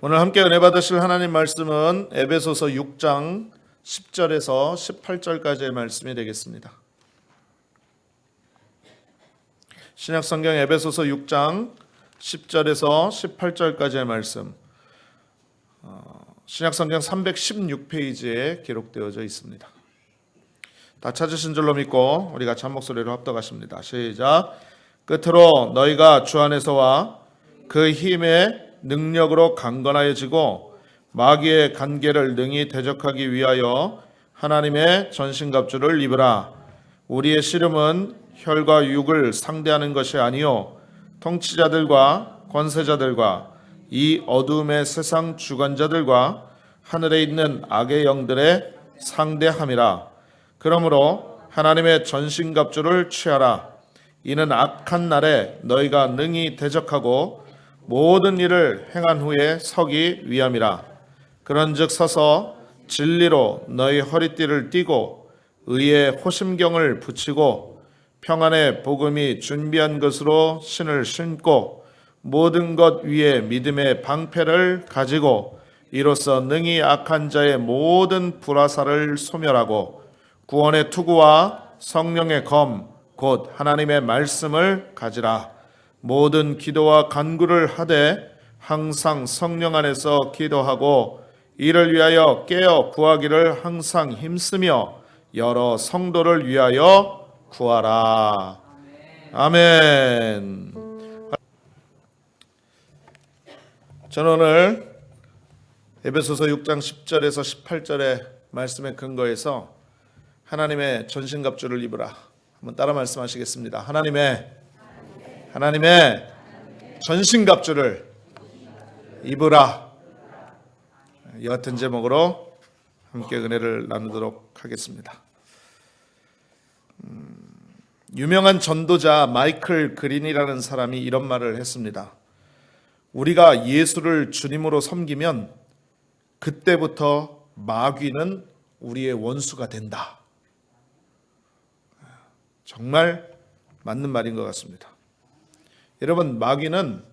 오늘 함께 은혜 받으실 하나님 말씀은 에베소서 6장 10절에서 18절까지의 말씀이 되겠습니다. 신약성경 에베소서 6장 10절에서 18절까지의 말씀, 신약성경 316페이지에 기록되어져 있습니다. 다 찾으신 줄로 믿고 우리 같이 한 목소리로 합독하십니다. 시작. 끝으로 너희가 주 안에서와 그 힘의 능력으로 강건하여지고 마귀의 간계를 능히 대적하기 위하여 하나님의 전신갑주를 입으라. 우리의 씨름은 혈과 육을 상대하는 것이 아니요 통치자들과 권세자들과 이 어두움의 세상 주관자들과 하늘에 있는 악의 영들의 상대함이라. 그러므로 하나님의 전신갑주를 취하라. 이는 악한 날에 너희가 능히 대적하고 모든 일을 행한 후에 서기 위함이라. 그런즉 서서 진리로 너희 허리띠를 띠고 의의 호심경을 붙이고 평안의 복음이 준비한 것으로 신을 신고 모든 것 위에 믿음의 방패를 가지고 이로써 능히 악한 자의 모든 불화살을 소멸하고 구원의 투구와 성령의 검 곧 하나님의 말씀을 가지라. 모든 기도와 간구를 하되 항상 성령 안에서 기도하고 이를 위하여 깨어 구하기를 항상 힘쓰며 여러 성도를 위하여 구하라. 아멘. 저는 오늘 에베소서 6장 10절에서 18절의 말씀에 근거해서 하나님의 전신갑주를 입으라. 한번 따라 말씀하시겠습니다. 하나님의 전신갑주를 입으라. 이 같은 제목으로 함께 은혜를 나누도록 하겠습니다. 유명한 전도자 마이클 그린이라는 사람이 이런 말을 했습니다. 우리가 예수를 주님으로 섬기면 그때부터 마귀는 우리의 원수가 된다. 정말 맞는 말인 것 같습니다. 여러분, 마귀는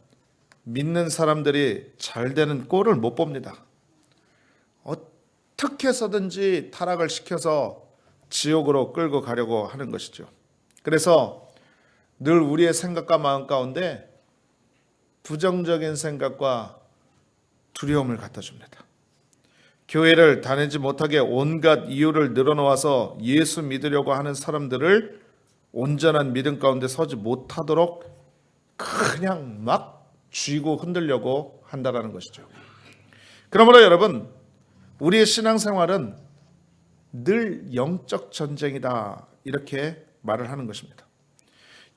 믿는 사람들이 잘 되는 꼴을 못 봅니다. 어떻게 해서든지 타락을 시켜서 지옥으로 끌고 가려고 하는 것이죠. 그래서 늘 우리의 생각과 마음 가운데 부정적인 생각과 두려움을 갖다 줍니다. 교회를 다니지 못하게 온갖 이유를 늘어놓아서 예수 믿으려고 하는 사람들을 온전한 믿음 가운데 서지 못하도록 그냥 막 쥐고 흔들려고 한다는 것이죠. 그러므로 여러분, 우리의 신앙생활은 늘 영적 전쟁이다, 이렇게 말을 하는 것입니다.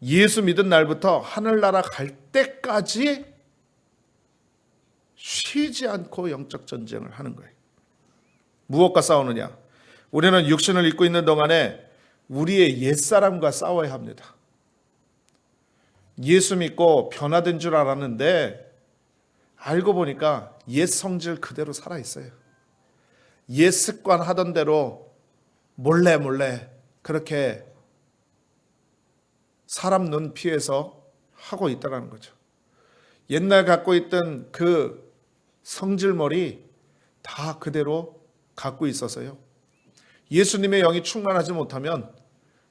예수 믿은 날부터 하늘나라 갈 때까지 쉬지 않고 영적 전쟁을 하는 거예요. 무엇과 싸우느냐? 우리는 육신을 입고 있는 동안에 우리의 옛사람과 싸워야 합니다. 예수 믿고 변화된 줄 알았는데 알고 보니까 옛 성질 그대로 살아있어요. 옛 습관 하던 대로 몰래 그렇게 사람 눈 피해서 하고 있다는 거죠. 옛날 갖고 있던 그 성질머리 다 그대로 갖고 있어서요. 예수님의 영이 충만하지 못하면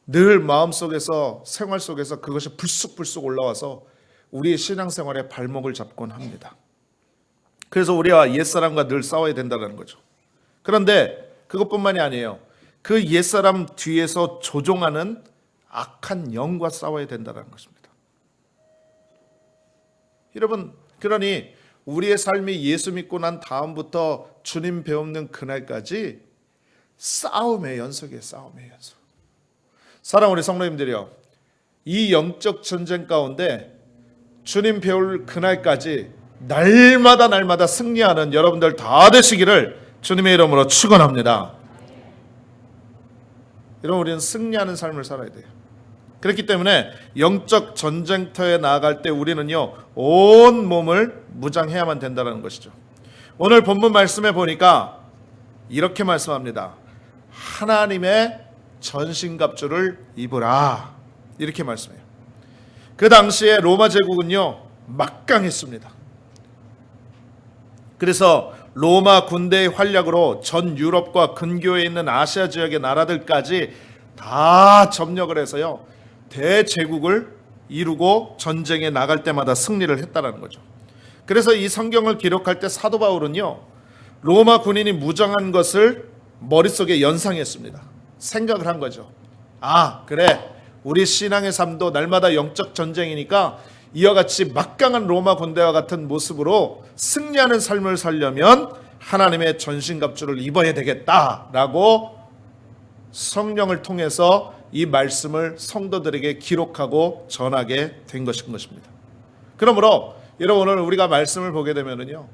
늘 마음속에서 생활 속에서 그것이 불쑥불쑥 올라와서 우리의 신앙생활에 발목을 잡곤 합니다. 그래서 우리와 옛사람과 늘 싸워야 된다는 거죠. 그런데 그것뿐만이 아니에요. 그 옛사람 뒤에서 조종하는 악한 영과 싸워야 된다는 것입니다. 여러분, 그러니 우리의 삶이 예수 믿고 난 다음부터 주님 배우는 그날까지 싸움의 연속이에요. 싸움의 연속. 사랑하는 우리 성도님들이요, 이 영적 전쟁 가운데 주님 배울 그날까지 날마다 승리하는 여러분들 다 되시기를 주님의 이름으로 축원합니다. 여러분, 우리는 승리하는 삶을 살아야 돼요. 그렇기 때문에 영적 전쟁터에 나아갈 때 우리는요, 온 몸을 무장해야만 된다는 것이죠. 오늘 본문 말씀에 보니까 이렇게 말씀합니다. 하나님의 전신갑주를 입으라, 이렇게 말씀해요. 그 당시에 로마 제국은요 막강했습니다. 그래서 로마 군대의 활약으로 전 유럽과 근교에 있는 아시아 지역의 나라들까지 다 점령을 해서요, 대제국을 이루고 전쟁에 나갈 때마다 승리를 했다는 거죠. 그래서 이 성경을 기록할 때 사도 바울은요, 로마 군인이 무장한 것을 머릿속에 연상했습니다. 생각을 한 거죠. 아, 그래, 우리 신앙의 삶도 날마다 영적 전쟁이니까 이와 같이 막강한 로마 군대와 같은 모습으로 승리하는 삶을 살려면 하나님의 전신갑주를 입어야 되겠다라고 성령을 통해서 이 말씀을 성도들에게 기록하고 전하게 된 것입니다. 그러므로 여러분, 오늘 우리가 말씀을 보게 되면요,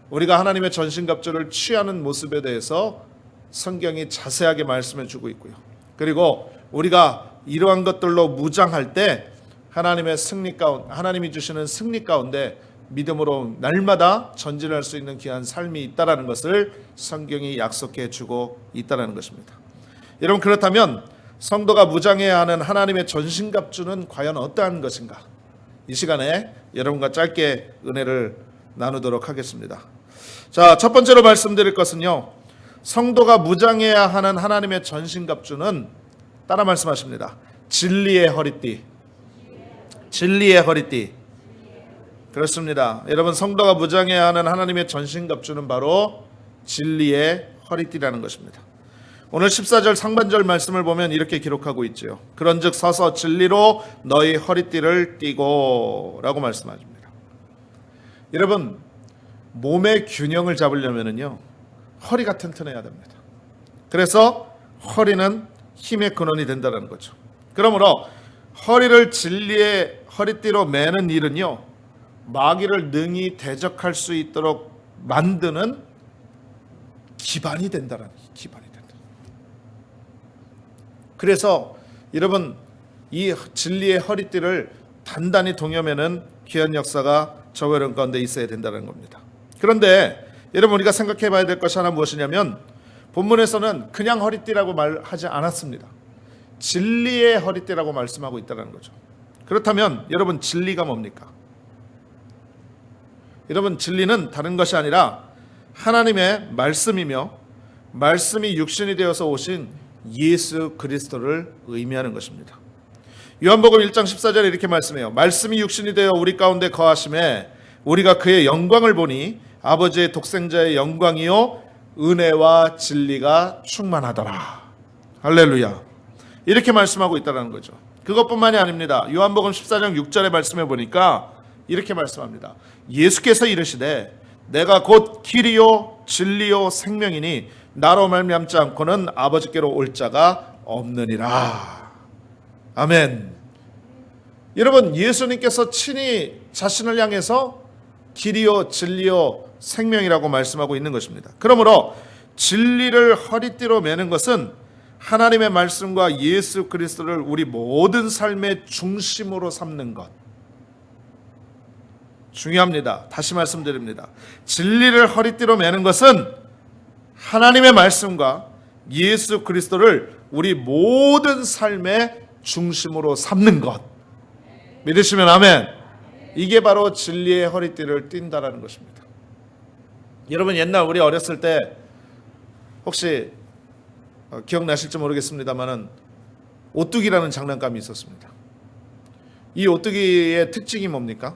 우리가 하나님의 전신갑주를 취하는 모습에 대해서 성경이 자세하게 말씀해 주고 있고요. 그리고 우리가 이러한 것들로 무장할 때 하나님이 주시는 승리 가운데 믿음으로 날마다 전진할 수 있는 귀한 삶이 있다라는 것을 성경이 약속해 주고 있다라는 것입니다. 여러분, 그렇다면 성도가 무장해야 하는 하나님의 전신갑주는 과연 어떠한 것인가? 이 시간에 여러분과 짧게 은혜를 나누도록 하겠습니다. 자, 첫 번째로 말씀드릴 것은요, 성도가 무장해야 하는 하나님의 전신갑주는 따라 말씀하십니다. 진리의 허리띠. 진리의 허리띠. 그렇습니다. 여러분, 성도가 무장해야 하는 하나님의 전신갑주는 바로 진리의 허리띠라는 것입니다. 오늘 14절 상반절 말씀을 보면 이렇게 기록하고 있죠. 그런즉 서서 진리로 너희 허리띠를 띠고 라고 말씀하십니다. 여러분, 몸의 균형을 잡으려면요, 허리가 튼튼해야 됩니다. 그래서 허리는 힘의 근원이 된다는 거죠. 그러므로 허리를 진리의 허리띠로 매는 일은요, 마귀를 능히 대적할 수 있도록 만드는 기반이 된다는, 기반이 된다. 그래서 여러분, 이 진리의 허리띠를 단단히 동여매는 귀한 역사가 저와 여러분 가운데 있어야 된다는 겁니다. 그런데 여러분, 우리가 생각해 봐야 될 것이 하나 무엇이냐면, 본문에서는 그냥 허리띠라고 말하지 않았습니다. 진리의 허리띠라고 말씀하고 있다는 거죠. 그렇다면 여러분, 진리가 뭡니까? 여러분, 진리는 다른 것이 아니라 하나님의 말씀이며 말씀이 육신이 되어서 오신 예수 그리스도를 의미하는 것입니다. 요한복음 1장 14절에 이렇게 말씀해요. 말씀이 육신이 되어 우리 가운데 거하심에 우리가 그의 영광을 보니 아버지의 독생자의 영광이요 은혜와 진리가 충만하더라. 할렐루야. 이렇게 말씀하고 있다는 거죠. 그것뿐만이 아닙니다. 요한복음 14장 6절에 말씀해 보니까 이렇게 말씀합니다. 예수께서 이르시되 내가 곧 길이요 진리요 생명이니 나로 말미암지 않고는 아버지께로 올 자가 없느니라. 아멘. 여러분, 예수님께서 친히 자신을 향해서 길이요 진리요 생명이라고 말씀하고 있는 것입니다. 그러므로 진리를 허리띠로 매는 것은 하나님의 말씀과 예수 그리스도를 우리 모든 삶의 중심으로 삼는 것, 중요합니다. 다시 말씀드립니다. 진리를 허리띠로 매는 것은 하나님의 말씀과 예수 그리스도를 우리 모든 삶의 중심으로 삼는 것. 믿으시면 아멘. 이게 바로 진리의 허리띠를 띈다라는 것입니다. 여러분, 옛날 우리 어렸을 때 혹시 기억나실지 모르겠습니다만은 오뚜기라는 장난감이 있었습니다. 이 오뚜기의 특징이 뭡니까?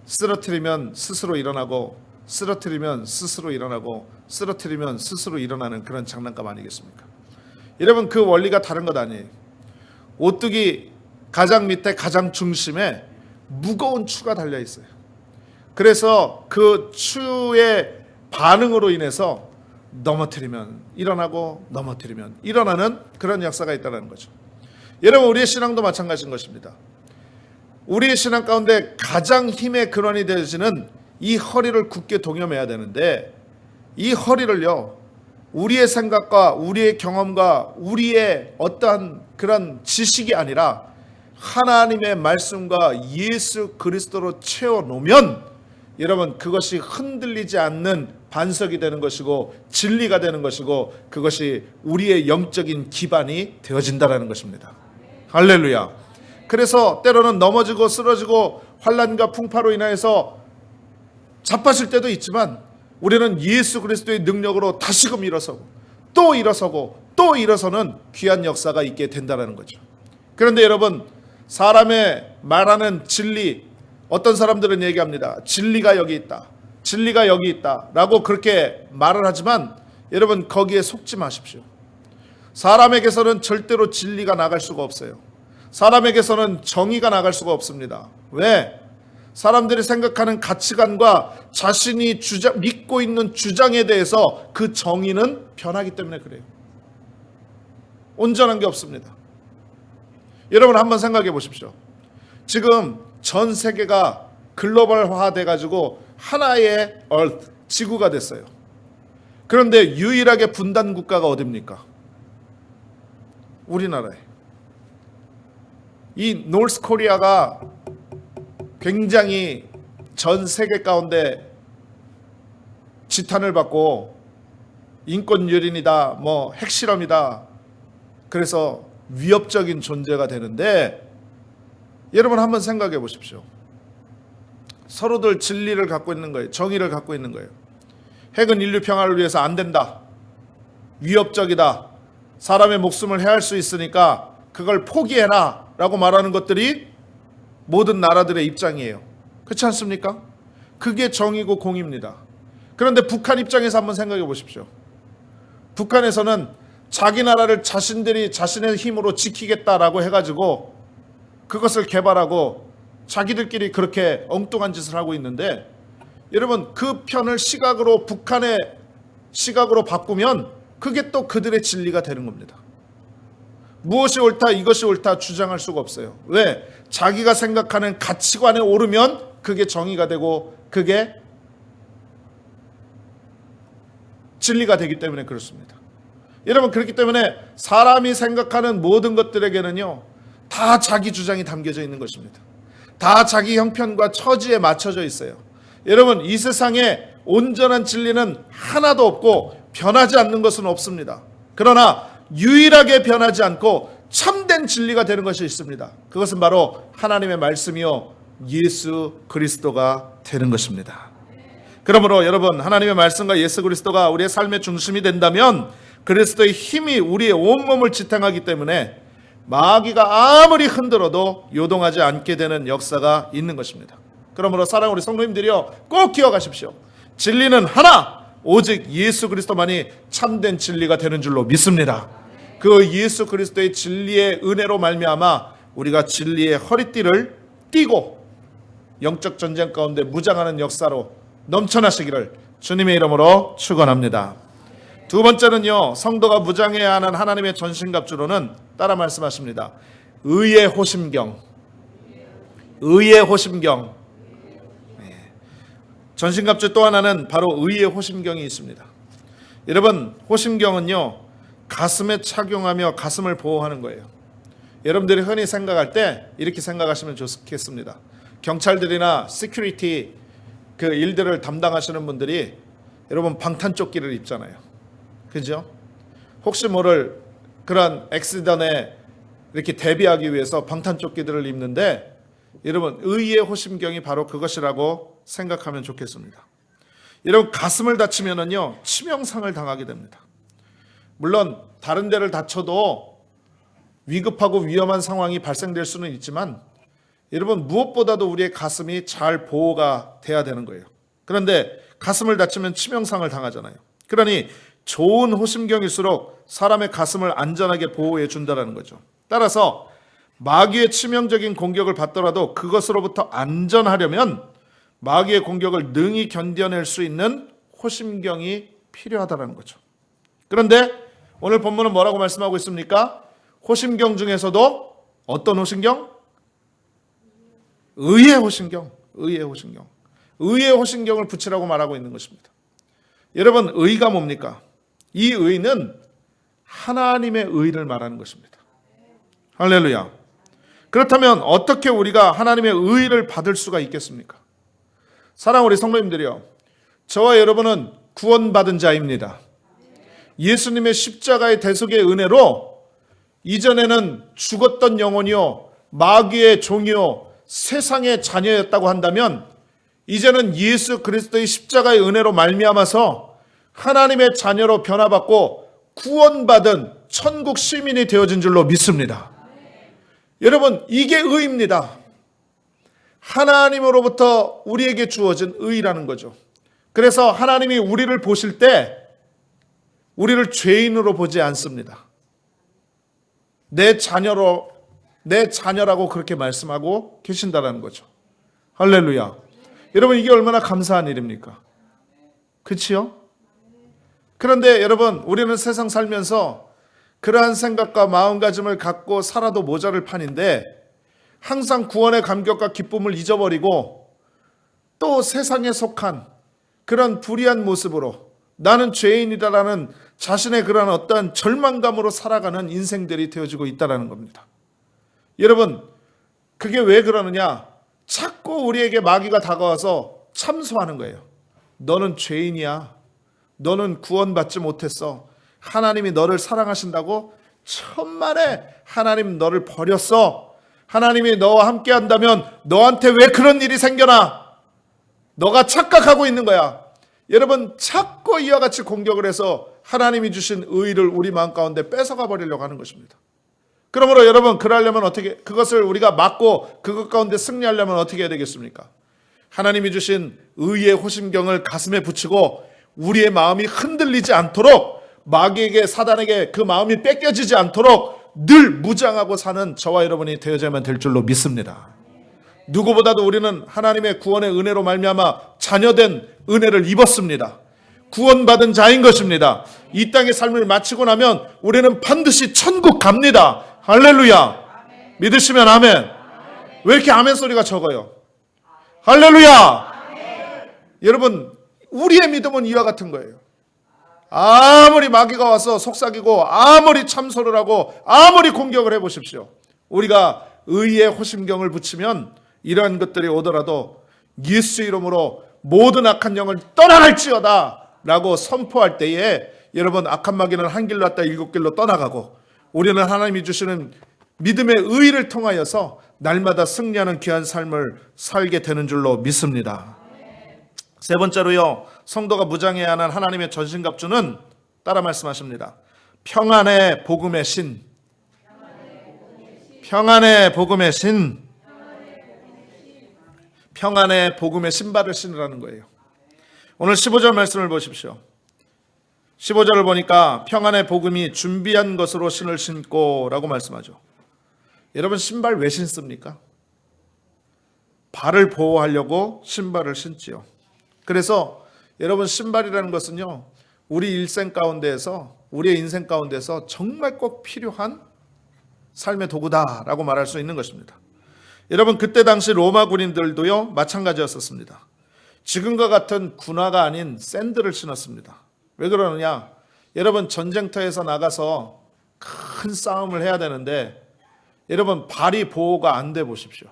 쓰러뜨리면 스스로 일어나고, 쓰러뜨리면 스스로 일어나고, 쓰러뜨리면 스스로 일어나는 그런 장난감 아니겠습니까? 여러분, 그 원리가 다른 것 아니에요. 오뚜기 가장 밑에 가장 중심에 무거운 추가 달려 있어요. 그래서 그 추의 반응으로 인해서 넘어뜨리면 일어나고 넘어뜨리면 일어나는 그런 역사가 있다는 거죠. 여러분, 우리의 신앙도 마찬가지인 것입니다. 우리의 신앙 가운데 가장 힘의 근원이 되어지는 이 허리를 굳게 동여매야 되는데, 이 허리를요, 우리의 생각과 우리의 경험과 우리의 어떠한 그런 지식이 아니라 하나님의 말씀과 예수 그리스도로 채워놓으면 여러분, 그것이 흔들리지 않는 반석이 되는 것이고 진리가 되는 것이고, 그것이 우리의 영적인 기반이 되어진다는 것입니다. 할렐루야. 그래서 때로는 넘어지고 쓰러지고 환난과 풍파로 인하여서 자빠질 때도 있지만, 우리는 예수 그리스도의 능력으로 다시금 일어서고 또 일어서고 또 일어서는 귀한 역사가 있게 된다는 거죠. 그런데 여러분, 사람의 말하는 진리, 어떤 사람들은 얘기합니다. 진리가 여기 있다, 진리가 여기 있다 라고 그렇게 말을 하지만 여러분, 거기에 속지 마십시오. 사람에게서는 절대로 진리가 나갈 수가 없어요. 사람에게서는 정의가 나갈 수가 없습니다. 왜? 사람들이 생각하는 가치관과 자신이 믿고 있는 주장에 대해서 그 정의는 변하기 때문에 그래요. 온전한 게 없습니다. 여러분, 한번 생각해 보십시오. 지금 전 세계가 글로벌화 돼가지고 하나의 지구가 됐어요. 그런데 유일하게 분단 국가가 어디입니까? 우리나라에. 이 노스 코리아가 굉장히 전 세계 가운데 지탄을 받고 인권 유린이다, 뭐 핵실험이다, 그래서 위협적인 존재가 되는데, 여러분 한번 생각해 보십시오. 서로들 진리를 갖고 있는 거예요. 정의를 갖고 있는 거예요. 핵은 인류 평화를 위해서 안 된다, 위협적이다, 사람의 목숨을 해할 수 있으니까 그걸 포기해라 라고 말하는 것들이 모든 나라들의 입장이에요. 그렇지 않습니까? 그게 정의고 공입니다. 그런데 북한 입장에서 한번 생각해 보십시오. 북한에서는 자기 나라를 자신들이 자신의 힘으로 지키겠다라고 해가지고 그것을 개발하고 자기들끼리 그렇게 엉뚱한 짓을 하고 있는데, 여러분, 그 편을 시각으로, 북한의 시각으로 바꾸면 그게 또 그들의 진리가 되는 겁니다. 무엇이 옳다, 이것이 옳다 주장할 수가 없어요. 왜? 자기가 생각하는 가치관에 오르면 그게 정의가 되고 그게 진리가 되기 때문에 그렇습니다. 여러분, 그렇기 때문에 사람이 생각하는 모든 것들에게는요, 다 자기 주장이 담겨져 있는 것입니다. 다 자기 형편과 처지에 맞춰져 있어요. 여러분, 이 세상에 온전한 진리는 하나도 없고 변하지 않는 것은 없습니다. 그러나 유일하게 변하지 않고 참된 진리가 되는 것이 있습니다. 그것은 바로 하나님의 말씀이요, 예수 그리스도가 되는 것입니다. 그러므로 여러분, 하나님의 말씀과 예수 그리스도가 우리의 삶의 중심이 된다면 그리스도의 힘이 우리의 온몸을 지탱하기 때문에 마귀가 아무리 흔들어도 요동하지 않게 되는 역사가 있는 것입니다. 그러므로 사랑하는 우리 성도님들이요, 꼭 기억하십시오. 진리는 하나, 오직 예수 그리스도만이 참된 진리가 되는 줄로 믿습니다. 그 예수 그리스도의 진리의 은혜로 말미암아 우리가 진리의 허리띠를 띠고 영적 전쟁 가운데 무장하는 역사로 넘쳐나시기를 주님의 이름으로 축원합니다. 두 번째는요, 성도가 무장해야 하는 하나님의 전신갑주로는 따라 말씀하십니다. 의의 호심경. 의의 호심경. 전신갑주 또 하나는 바로 의의 호심경이 있습니다. 여러분, 호심경은요, 가슴에 착용하며 가슴을 보호하는 거예요. 여러분들이 흔히 생각할 때 이렇게 생각하시면 좋겠습니다. 경찰들이나 시큐리티 그 일들을 담당하시는 분들이 여러분 방탄조끼를 입잖아요. 그죠? 혹시 모를 그런 액시던에 이렇게 대비하기 위해서 방탄조끼들을 입는데, 여러분, 의의 호심경이 바로 그것이라고 생각하면 좋겠습니다. 여러분, 가슴을 다치면은요, 치명상을 당하게 됩니다. 물론 다른 데를 다쳐도 위급하고 위험한 상황이 발생될 수는 있지만, 여러분, 무엇보다도 우리의 가슴이 잘 보호가 돼야 되는 거예요. 그런데 가슴을 다치면 치명상을 당하잖아요. 그러니 좋은 호심경일수록 사람의 가슴을 안전하게 보호해 준다는 거죠. 따라서 마귀의 치명적인 공격을 받더라도 그것으로부터 안전하려면 마귀의 공격을 능히 견뎌낼 수 있는 호심경이 필요하다는 거죠. 그런데 오늘 본문은 뭐라고 말씀하고 있습니까? 호심경 중에서도 어떤 호심경? 의의 호심경. 의의 호심경. 의의 호심경을 붙이라고 말하고 있는 것입니다. 여러분, 의가 뭡니까? 이 의는 하나님의 의를 말하는 것입니다. 할렐루야. 그렇다면 어떻게 우리가 하나님의 의를 받을 수가 있겠습니까? 사랑하는 우리 성도님들이요, 저와 여러분은 구원받은 자입니다. 예수님의 십자가의 대속의 은혜로 이전에는 죽었던 영혼이요, 마귀의 종이요, 세상의 자녀였다고 한다면 이제는 예수 그리스도의 십자가의 은혜로 말미암아서 하나님의 자녀로 변화받고 구원받은 천국 시민이 되어진 줄로 믿습니다. 여러분, 이게 의입니다. 하나님으로부터 우리에게 주어진 의라는 거죠. 그래서 하나님이 우리를 보실 때 우리를 죄인으로 보지 않습니다. 내 자녀라고 그렇게 말씀하고 계신다는 거죠. 할렐루야. 여러분, 이게 얼마나 감사한 일입니까? 그렇지요? 그런데 여러분, 우리는 세상 살면서 그러한 생각과 마음가짐을 갖고 살아도 모자랄 판인데 항상 구원의 감격과 기쁨을 잊어버리고 또 세상에 속한 그런 불의한 모습으로 나는 죄인이다라는 자신의 그런 어떤 절망감으로 살아가는 인생들이 되어지고 있다는 겁니다. 여러분, 그게 왜 그러느냐? 자꾸 우리에게 마귀가 다가와서 참소하는 거예요. 너는 죄인이야. 너는 구원받지 못했어. 하나님이 너를 사랑하신다고 천만에 하나님 너를 버렸어. 하나님이 너와 함께 한다면 너한테 왜 그런 일이 생겨나? 너가 착각하고 있는 거야. 여러분, 자꾸 이와 같이 공격을 해서 하나님이 주신 의의를 우리 마음 가운데 뺏어가 버리려고 하는 것입니다. 그러므로 여러분, 그것을 우리가 막고 그것 가운데 승리하려면 어떻게 해야 되겠습니까? 하나님이 주신 의의 호심경을 가슴에 붙이고 우리의 마음이 흔들리지 않도록, 마귀에게, 사단에게 그 마음이 뺏겨지지 않도록 늘 무장하고 사는 저와 여러분이 되어야만 될 줄로 믿습니다. 누구보다도 우리는 하나님의 구원의 은혜로 말미암아 자녀된 은혜를 입었습니다. 구원받은 자인 것입니다. 이 땅의 삶을 마치고 나면 우리는 반드시 천국 갑니다. 할렐루야. 믿으시면 아멘. 왜 이렇게 아멘 소리가 적어요? 할렐루야. 여러분, 우리의 믿음은 이와 같은 거예요. 아무리 마귀가 와서 속삭이고 아무리 참소를 하고 아무리 공격을 해보십시오. 우리가 의의 호심경을 붙이면 이러한 것들이 오더라도 예수 이름으로 모든 악한 영을 떠나갈지어다 라고 선포할 때에 여러분, 악한 마귀는 한 길로 왔다 일곱 길로 떠나가고 우리는 하나님이 주시는 믿음의 의를 통하여서 날마다 승리하는 귀한 삶을 살게 되는 줄로 믿습니다. 세 번째로요, 성도가 무장해야 하는 하나님의 전신갑주는 따라 말씀하십니다. 평안의 복음의 신. 평안의 복음의 신. 평안의 복음의 신발을 신으라는 거예요. 오늘 15절 말씀을 보십시오. 15절을 보니까 평안의 복음이 준비한 것으로 신을 신고 라고 말씀하죠. 여러분, 신발 왜 신습니까? 발을 보호하려고 신발을 신지요. 그래서 여러분, 신발이라는 것은요, 우리 일생 가운데에서, 우리의 인생 가운데서 정말 꼭 필요한 삶의 도구다라고 말할 수 있는 것입니다. 여러분, 그때 당시 로마 군인들도요 마찬가지였었습니다. 지금과 같은 군화가 아닌 샌들을 신었습니다. 왜 그러느냐? 여러분, 전쟁터에서 나가서 큰 싸움을 해야 되는데 여러분, 발이 보호가 안 돼 보십시오.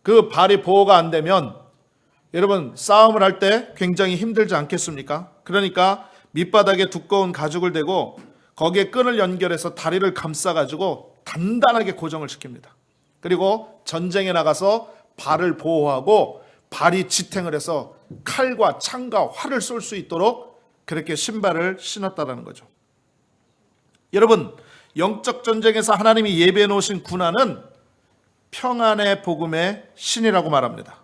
그 발이 보호가 안 되면 여러분, 싸움을 할 때 굉장히 힘들지 않겠습니까? 그러니까 밑바닥에 두꺼운 가죽을 대고 거기에 끈을 연결해서 다리를 감싸가지고 단단하게 고정을 시킵니다. 그리고 전쟁에 나가서 발을 보호하고 발이 지탱을 해서 칼과 창과 활을 쏠 수 있도록 그렇게 신발을 신었다는 거죠. 여러분, 영적 전쟁에서 하나님이 예배해 놓으신 군화는 평안의 복음의 신이라고 말합니다.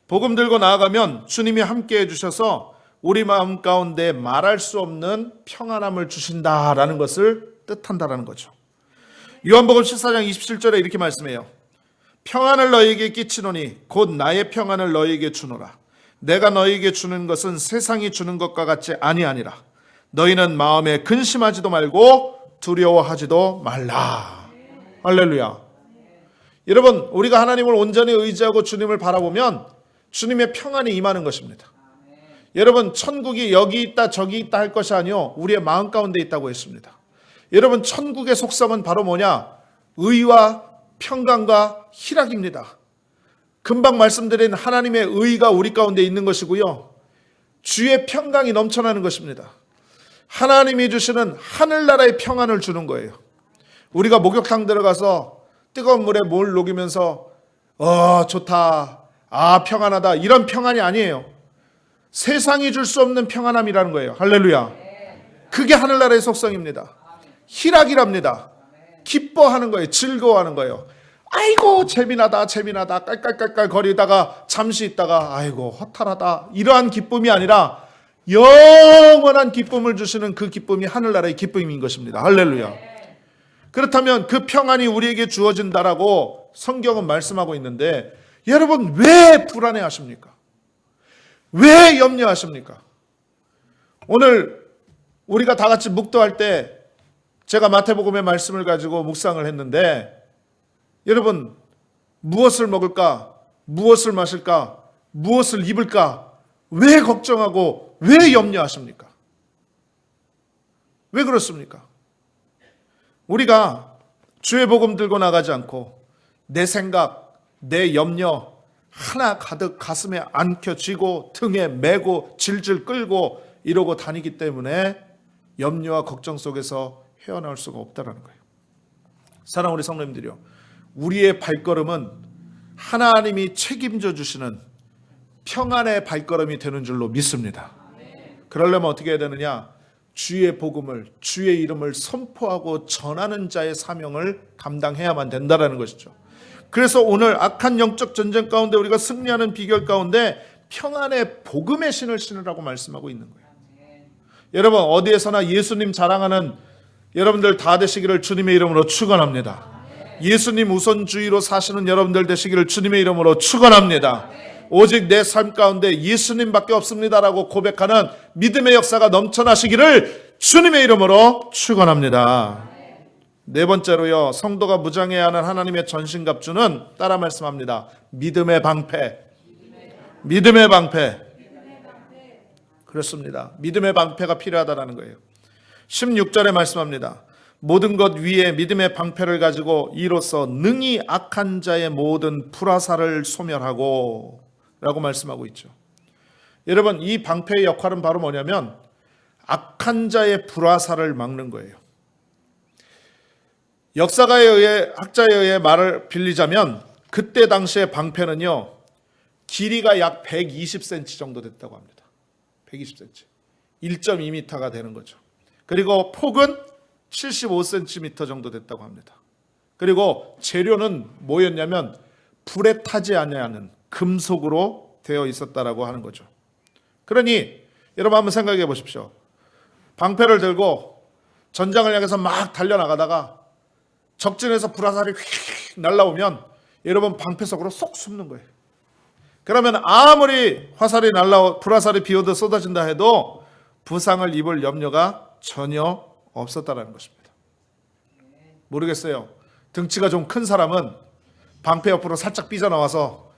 복음 들고 나아가면 주님이 함께해 주셔서 우리 마음 가운데 말할 수 없는 평안함을 주신다라는 것을 뜻한다라는 거죠. 요한복음 14장 27절에 이렇게 말씀해요. 평안을 너희에게 끼치노니 곧 나의 평안을 너희에게 주노라. 내가 너희에게 주는 것은 세상이 주는 것과 같이 아니하니라. 너희는 마음에 근심하지도 말고 두려워하지도 말라. 할렐루야. 여러분, 우리가 하나님을 온전히 의지하고 주님을 바라보면 주님의 평안이 임하는 것입니다. 여러분, 천국이 여기 있다 저기 있다 할 것이 아니요 우리의 마음 가운데 있다고 했습니다. 여러분, 천국의 속성은 바로 뭐냐? 의와 평강과 희락입니다. 금방 말씀드린 하나님의 의가 우리 가운데 있는 것이고요, 주의 평강이 넘쳐나는 것입니다. 하나님이 주시는 하늘나라의 평안을 주는 거예요. 우리가 목욕탕 들어가서 뜨거운 물에 뭘 녹이면서 좋다, 아, 평안하다. 이런 평안이 아니에요. 세상이 줄 수 없는 평안함이라는 거예요. 할렐루야. 그게 하늘나라의 속성입니다. 희락이랍니다. 기뻐하는 거예요. 즐거워하는 거예요. 아이고 재미나다 재미나다 깔깔깔깔 거리다가 잠시 있다가 아이고 허탈하다, 이러한 기쁨이 아니라 영원한 기쁨을 주시는 그 기쁨이 하늘나라의 기쁨인 것입니다. 할렐루야. 그렇다면 그 평안이 우리에게 주어진다라고 성경은 말씀하고 있는데, 여러분 왜 불안해하십니까? 왜 염려하십니까? 오늘 우리가 다 같이 묵도할 때 제가 마태복음의 말씀을 가지고 묵상을 했는데, 여러분 무엇을 먹을까? 무엇을 마실까? 무엇을 입을까? 왜 걱정하고 왜 염려하십니까? 왜 그렇습니까? 우리가 주의 복음 들고 나가지 않고 내 생각, 내 염려 하나 가득 가슴에 안겨쥐고 등에 메고 질질 끌고 이러고 다니기 때문에 염려와 걱정 속에서 헤어나올 수가 없다는 거예요. 사랑하는 우리 성도님들이요, 우리의 발걸음은 하나님이 책임져 주시는 평안의 발걸음이 되는 줄로 믿습니다. 그러려면 어떻게 해야 되느냐? 주의 복음을, 주의 이름을 선포하고 전하는 자의 사명을 감당해야만 된다는 것이죠. 그래서 오늘 악한 영적 전쟁 가운데 우리가 승리하는 비결 가운데 평안의 복음의 신을 신으라고 말씀하고 있는 거예요. 여러분 어디에서나 예수님 자랑하는 여러분들 다 되시기를 주님의 이름으로 축원합니다. 예수님 우선주의로 사시는 여러분들 되시기를 주님의 이름으로 축원합니다. 오직 내 삶 가운데 예수님밖에 없습니다라고 고백하는 믿음의 역사가 넘쳐나시기를 주님의 이름으로 축원합니다. 네 번째로요, 성도가 무장해야 하는 하나님의 전신갑주는 따라 말씀합니다. 믿음의 방패. 믿음의 방패. 그렇습니다. 믿음의 방패가 필요하다는 거예요. 16절에 말씀합니다. 모든 것 위에 믿음의 방패를 가지고 이로써 능히 악한 자의 모든 불화살을 소멸하고 라고 말씀하고 있죠. 여러분 이 방패의 역할은 바로 뭐냐면 악한 자의 불화살을 막는 거예요. 역사가에 의해, 학자에 의해 말을 빌리자면 그때 당시의 방패는요, 길이가 약 120cm 정도 됐다고 합니다. 120cm. 1.2m가 되는 거죠. 그리고 폭은 75cm 정도 됐다고 합니다. 그리고 재료는 뭐였냐면 불에 타지 아니하는 금속으로 되어 있었다라고 하는 거죠. 그러니 여러분 한번 생각해 보십시오. 방패를 들고 전장을 향해서 막 달려나가다가 적진에서 불화살이 휙 날라오면 여러분 방패 속으로 쏙 숨는 거예요. 그러면 아무리 화살이 불화살이 비오듯 쏟아진다 해도 부상을 입을 염려가 전혀 없었다라는 것입니다. 모르겠어요. 등치가 좀 큰 사람은 방패 옆으로 살짝 삐져나와서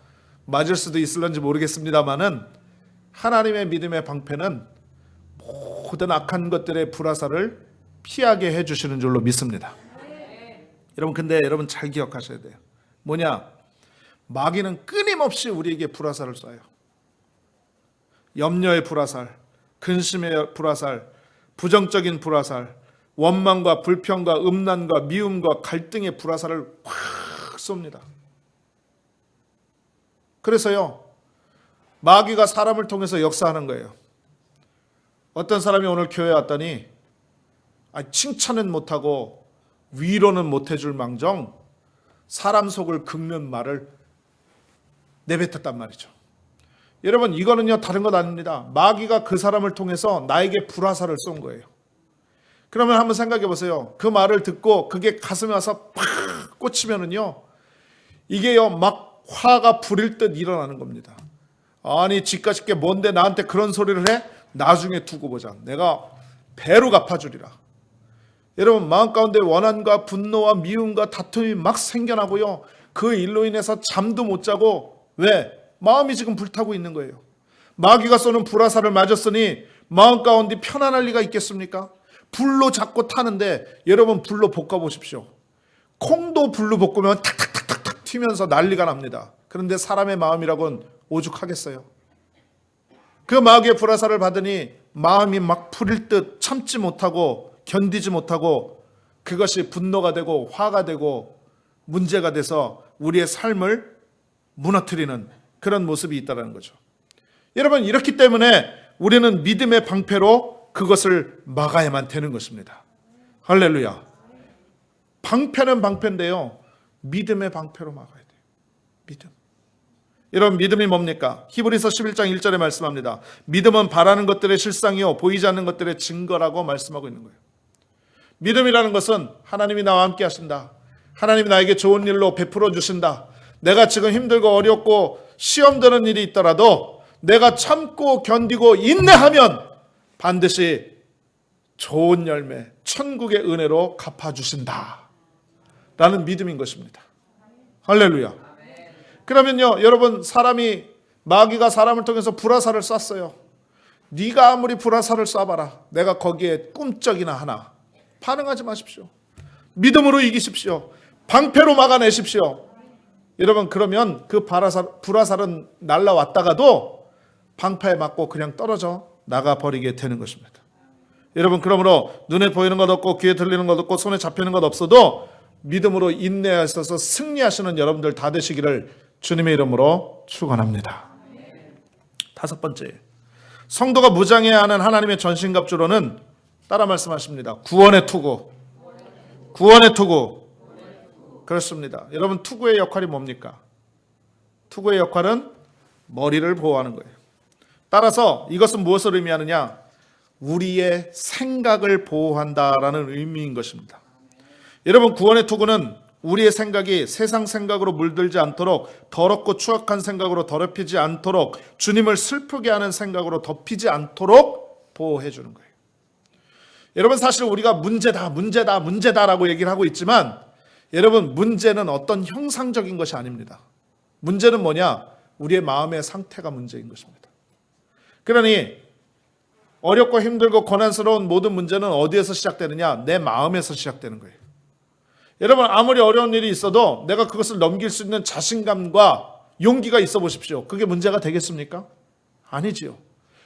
맞을 수도 있을런지 모르겠습니다만은 하나님의 믿음의 방패는 모든 악한 것들의 불화살을 피하게 해주시는 줄로 믿습니다. 여러분 근데 여러분 잘 기억하셔야 돼요. 뭐냐? 마귀는 끊임없이 우리에게 불화살을 쏴요. 염려의 불화살, 근심의 불화살, 부정적인 불화살, 원망과 불평과 음란과 미움과 갈등의 불화살을 확 쏩니다. 그래서요, 마귀가 사람을 통해서 역사하는 거예요. 어떤 사람이 오늘 교회에 왔더니 칭찬은 못하고 위로는 못해줄 망정 사람 속을 긁는 말을 내뱉었단 말이죠. 여러분 이거는요 다른 것 아닙니다. 마귀가 그 사람을 통해서 나에게 불화살을 쏜 거예요. 그러면 한번 생각해 보세요. 그 말을 듣고 그게 가슴에 와서 팍 꽂히면은요, 이게요 막 화가 불일 듯 일어나는 겁니다. 아니 지까짓게 뭔데 나한테 그런 소리를 해? 나중에 두고 보자. 내가 배로 갚아주리라. 여러분 마음 가운데 원한과 분노와 미움과 다툼이 막 생겨나고요, 그 일로 인해서 잠도 못 자고, 왜? 마음이 지금 불타고 있는 거예요. 마귀가 쏘는 불화살을 맞았으니 마음 가운데 편안할 리가 있겠습니까? 불로 잡고 타는데 여러분 불로 볶아 보십시오. 콩도 불로 볶으면 탁탁탁탁 튀면서 난리가 납니다. 그런데 사람의 마음이라고는 오죽하겠어요. 그 마귀의 불화살을 받으니 마음이 막 풀릴 듯 참지 못하고 견디지 못하고 그것이 분노가 되고 화가 되고 문제가 돼서 우리의 삶을 무너뜨리는 그런 모습이 있다는 거죠. 여러분, 이렇기 때문에 우리는 믿음의 방패로 그것을 막아야만 되는 것입니다. 할렐루야. 방패는 방패인데요, 믿음의 방패로 막아야 돼요. 믿음. 여러분, 믿음이 뭡니까? 히브리서 11장 1절에 말씀합니다. 믿음은 바라는 것들의 실상이요 보이지 않는 것들의 증거라고 말씀하고 있는 거예요. 믿음이라는 것은 하나님이 나와 함께 하신다, 하나님이 나에게 좋은 일로 베풀어 주신다, 내가 지금 힘들고 어렵고 시험 드는 일이 있더라도 내가 참고 견디고 인내하면 반드시 좋은 열매, 천국의 은혜로 갚아주신다 라는 믿음인 것입니다. 할렐루야. 그러면요, 여러분, 마귀가 사람을 통해서 불화살을 쐈어요. 네가 아무리 불화살을 쏴봐라, 내가 거기에 꿈쩍이나 하나. 반응하지 마십시오. 믿음으로 이기십시오. 방패로 막아내십시오. 여러분, 그러면 그 불화살은 날라왔다가도 방패에 맞고 그냥 떨어져 나가버리게 되는 것입니다. 여러분, 그러므로 눈에 보이는 것 없고 귀에 들리는 것 없고 손에 잡히는 것 없어도 믿음으로 인내하셔서 승리하시는 여러분들 다 되시기를 주님의 이름으로 축원합니다. 다섯 번째, 성도가 무장해야 하는 하나님의 전신갑주로는 따라 말씀하십니다. 구원의 투구. 구원의 투구. 그렇습니다. 여러분, 투구의 역할이 뭡니까? 투구의 역할은 머리를 보호하는 거예요. 따라서 이것은 무엇을 의미하느냐? 우리의 생각을 보호한다라는 의미인 것입니다. 여러분, 구원의 투구는 우리의 생각이 세상 생각으로 물들지 않도록, 더럽고 추악한 생각으로 더럽히지 않도록, 주님을 슬프게 하는 생각으로 덮이지 않도록 보호해 주는 거예요. 여러분, 사실 우리가 문제다라고 얘기를 하고 있지만, 여러분, 문제는 어떤 형상적인 것이 아닙니다. 문제는 뭐냐? 우리의 마음의 상태가 문제인 것입니다. 그러니 어렵고 힘들고 고난스러운 모든 문제는 어디에서 시작되느냐? 내 마음에서 시작되는 거예요. 여러분, 아무리 어려운 일이 있어도 내가 그것을 넘길 수 있는 자신감과 용기가 있어 보십시오. 그게 문제가 되겠습니까? 아니지요.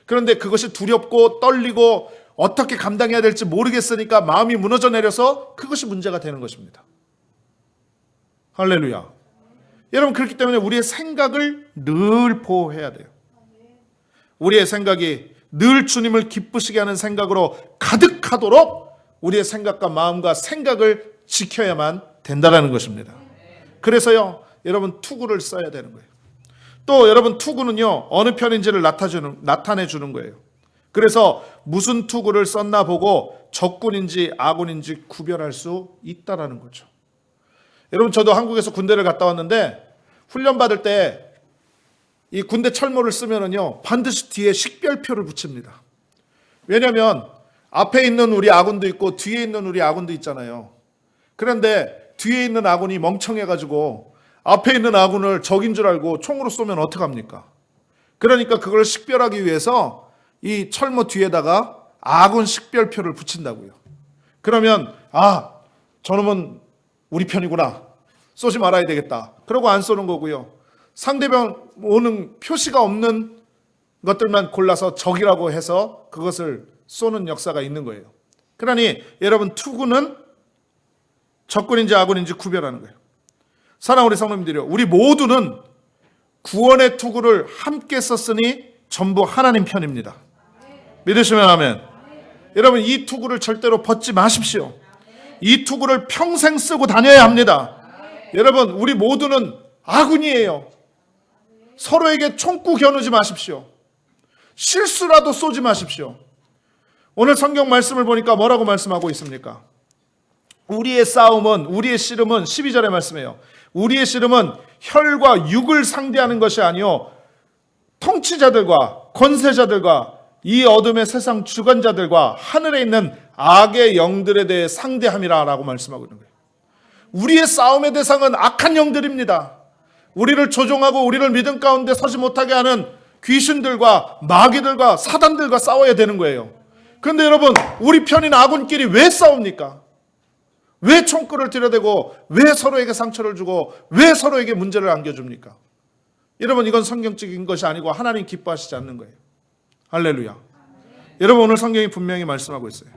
그런데 그것이 두렵고 떨리고 어떻게 감당해야 될지 모르겠으니까 마음이 무너져 내려서 그것이 문제가 되는 것입니다. 할렐루야. 여러분, 그렇기 때문에 우리의 생각을 늘 보호해야 돼요. 우리의 생각이 늘 주님을 기쁘시게 하는 생각으로 가득하도록 우리의 생각과 마음과 생각을 지켜야만 된다는 것입니다. 그래서요, 여러분, 투구를 써야 되는 거예요. 또 여러분, 투구는요, 어느 편인지를 나타내 주는 거예요. 그래서 무슨 투구를 썼나 보고 적군인지 아군인지 구별할 수 있다라는 거죠. 여러분, 저도 한국에서 군대를 갔다 왔는데 훈련 받을 때 이 군대 철모를 쓰면은요, 반드시 뒤에 식별표를 붙입니다. 왜냐하면 앞에 있는 우리 아군도 있고 뒤에 있는 우리 아군도 있잖아요. 그런데 뒤에 있는 아군이 멍청해가지고 앞에 있는 아군을 적인 줄 알고 총으로 쏘면 어떡합니까? 그러니까 그걸 식별하기 위해서 이 철모 뒤에다가 아군 식별표를 붙인다고요. 그러면 저놈은 우리 편이구나, 쏘지 말아야 되겠다, 그러고 안 쏘는 거고요. 상대방 오는 표시가 없는 것들만 골라서 적이라고 해서 그것을 쏘는 역사가 있는 거예요. 그러니 여러분, 투구는 적군인지 아군인지 구별하는 거예요. 사랑하는 우리 성도님들이요, 우리 모두는 구원의 투구를 함께 썼으니 전부 하나님 편입니다. 믿으시면 아멘. 여러분, 이 투구를 절대로 벗지 마십시오. 이 투구를 평생 쓰고 다녀야 합니다. 여러분, 우리 모두는 아군이에요. 서로에게 총구 겨누지 마십시오. 실수라도 쏘지 마십시오. 오늘 성경 말씀을 보니까 뭐라고 말씀하고 있습니까? 우리의 싸움은, 우리의 씨름은 12절에 말씀해요. 우리의 씨름은 혈과 육을 상대하는 것이 아니요 통치자들과 권세자들과 이 어둠의 세상 주관자들과 하늘에 있는 악의 영들에 대해 상대함이라 라고 말씀하고 있는 거예요. 우리의 싸움의 대상은 악한 영들입니다. 우리를 조종하고 우리를 믿음 가운데 서지 못하게 하는 귀신들과 마귀들과 사단들과 싸워야 되는 거예요. 그런데 여러분, 우리 편인 아군끼리 왜 싸웁니까? 왜 총구를 들여대고 왜 서로에게 상처를 주고 왜 서로에게 문제를 안겨줍니까? 여러분, 이건 성경적인 것이 아니고 하나님 기뻐하시지 않는 거예요. 할렐루야. 여러분, 오늘 성경이 분명히 말씀하고 있어요.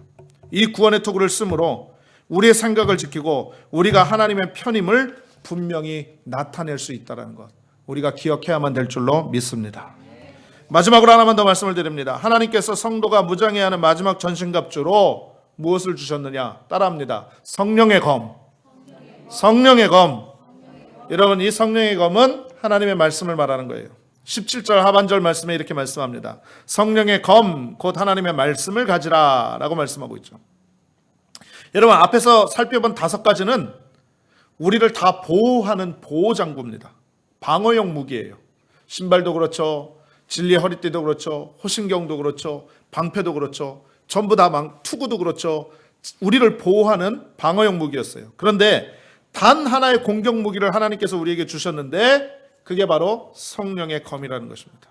이 구원의 투구를 쓰므로 우리의 생각을 지키고 우리가 하나님의 편임을 분명히 나타낼 수 있다는 것, 우리가 기억해야만 될 줄로 믿습니다. 마지막으로 하나만 더 말씀을 드립니다. 하나님께서 성도가 무장해야 하는 마지막 전신갑주로 무엇을 주셨느냐? 따라합니다. 성령의 검. 성령의 검. 여러분, 이 성령의 검은 하나님의 말씀을 말하는 거예요. 17절 하반절 말씀에 이렇게 말씀합니다. 성령의 검, 곧 하나님의 말씀을 가지라 라고 말씀하고 있죠. 여러분, 앞에서 살펴본 5가지는 우리를 다 보호하는 보호장구입니다. 방어용 무기예요. 신발도 그렇죠. 진리의 허리띠도 그렇죠. 호신경도 그렇죠. 방패도 그렇죠. 전부 다 투구도 그렇죠. 우리를 보호하는 방어용 무기였어요. 그런데 단 하나의 공격 무기를 하나님께서 우리에게 주셨는데 그게 바로 성령의 검이라는 것입니다.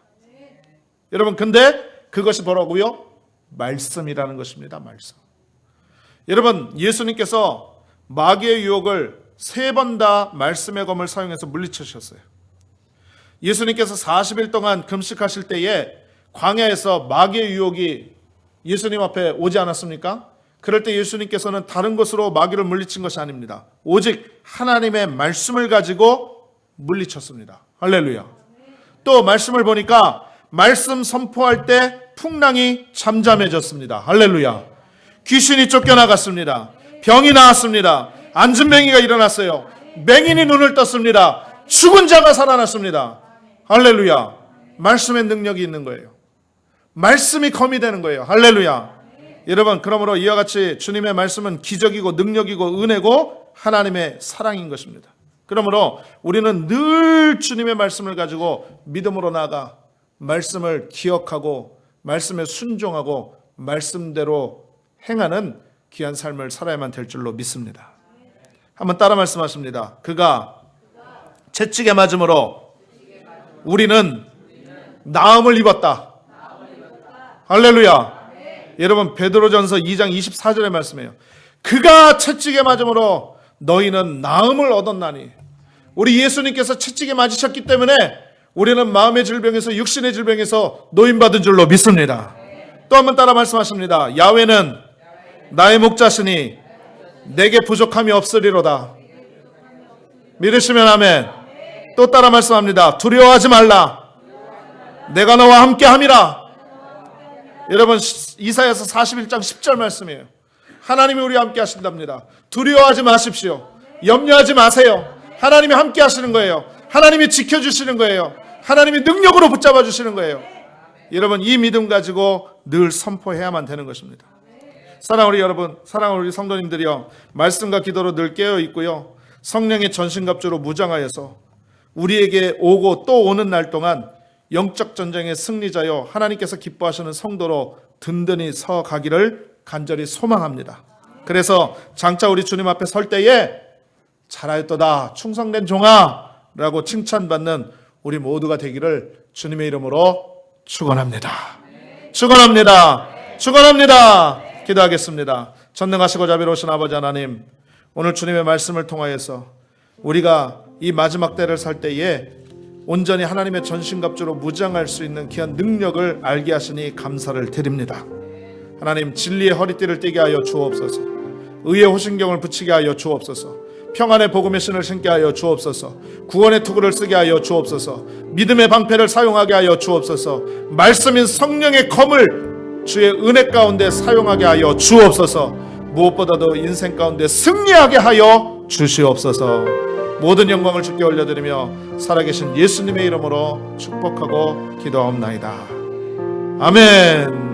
여러분, 근데 그것이 뭐라고요? 말씀이라는 것입니다. 말씀. 여러분, 예수님께서 마귀의 유혹을 3번 다 말씀의 검을 사용해서 물리치셨어요. 예수님께서 40일 동안 금식하실 때에 광야에서 마귀의 유혹이 예수님 앞에 오지 않았습니까? 그럴 때 예수님께서는 다른 것으로 마귀를 물리친 것이 아닙니다. 오직 하나님의 말씀을 가지고 물리쳤습니다. 할렐루야. 또 말씀을 보니까 말씀 선포할 때 풍랑이 잠잠해졌습니다. 할렐루야. 귀신이 쫓겨나갔습니다. 병이 나았습니다. 앉은 맹이가 일어났어요. 맹인이 눈을 떴습니다. 죽은 자가 살아났습니다. 할렐루야. 말씀의 능력이 있는 거예요. 말씀이 검이 되는 거예요. 할렐루야. 여러분, 그러므로 이와 같이 주님의 말씀은 기적이고 능력이고 은혜고 하나님의 사랑인 것입니다. 그러므로 우리는 늘 주님의 말씀을 가지고 믿음으로 나아가 말씀을 기억하고 말씀에 순종하고 말씀대로 행하는 귀한 삶을 살아야만 될 줄로 믿습니다. 한번 따라 말씀하십니다. 그가 채찍에 맞음으로 우리는 나음을 입었다. 할렐루야. 여러분, 베드로전서 2장 24절의 말씀이에요. 그가 채찍에 맞음으로 너희는 나음을 얻었나니. 우리 예수님께서 채찍에 맞으셨기 때문에 우리는 마음의 질병에서 육신의 질병에서 노임받은 줄로 믿습니다. 또 한번 따라 말씀하십니다. 야훼는 나의 목자시니 내게 부족함이 없으리로다. 믿으시면 아멘. 또 따라 말씀합니다. 두려워하지 말라. 내가 너와 함께함이라. 여러분, 이사야서 41장 10절 말씀이에요. 하나님이 우리와 함께 하신답니다. 두려워하지 마십시오. 염려하지 마세요. 하나님이 함께 하시는 거예요. 하나님이 지켜주시는 거예요. 하나님이 능력으로 붙잡아 주시는 거예요. 여러분, 이 믿음 가지고 늘 선포해야만 되는 것입니다. 사랑하는 우리 여러분, 사랑하는 우리 성도님들이요, 말씀과 기도로 늘 깨어 있고요, 성령의 전신갑주로 무장하여서 우리에게 오고 또 오는 날 동안 영적 전쟁의 승리자여 하나님께서 기뻐하시는 성도로 든든히 서 가기를 간절히 소망합니다. 그래서 장차 우리 주님 앞에 설 때에 잘하였도다 충성된 종아 라고 칭찬받는 우리 모두가 되기를 주님의 이름으로 축원합니다. 축원합니다. 축원합니다. 기도하겠습니다. 전능하시고 자비로우신 아버지 하나님, 오늘 주님의 말씀을 통하여서 우리가 이 마지막 때를 살 때에 온전히 하나님의 전신갑주로 무장할 수 있는 귀한 능력을 알게 하시니 감사를 드립니다. 하나님, 진리의 허리띠를 띠게 하여 주옵소서. 의의 호신경을 붙이게 하여 주옵소서. 평안의 복음의 신을 신게 하여 주옵소서. 구원의 투구를 쓰게 하여 주옵소서. 믿음의 방패를 사용하게 하여 주옵소서. 말씀인 성령의 검을 주의 은혜 가운데 사용하게 하여 주옵소서. 무엇보다도 인생 가운데 승리하게 하여 주시옵소서. 모든 영광을 주께 올려드리며 살아계신 예수님의 이름으로 축복하고 기도하옵나이다. 아멘.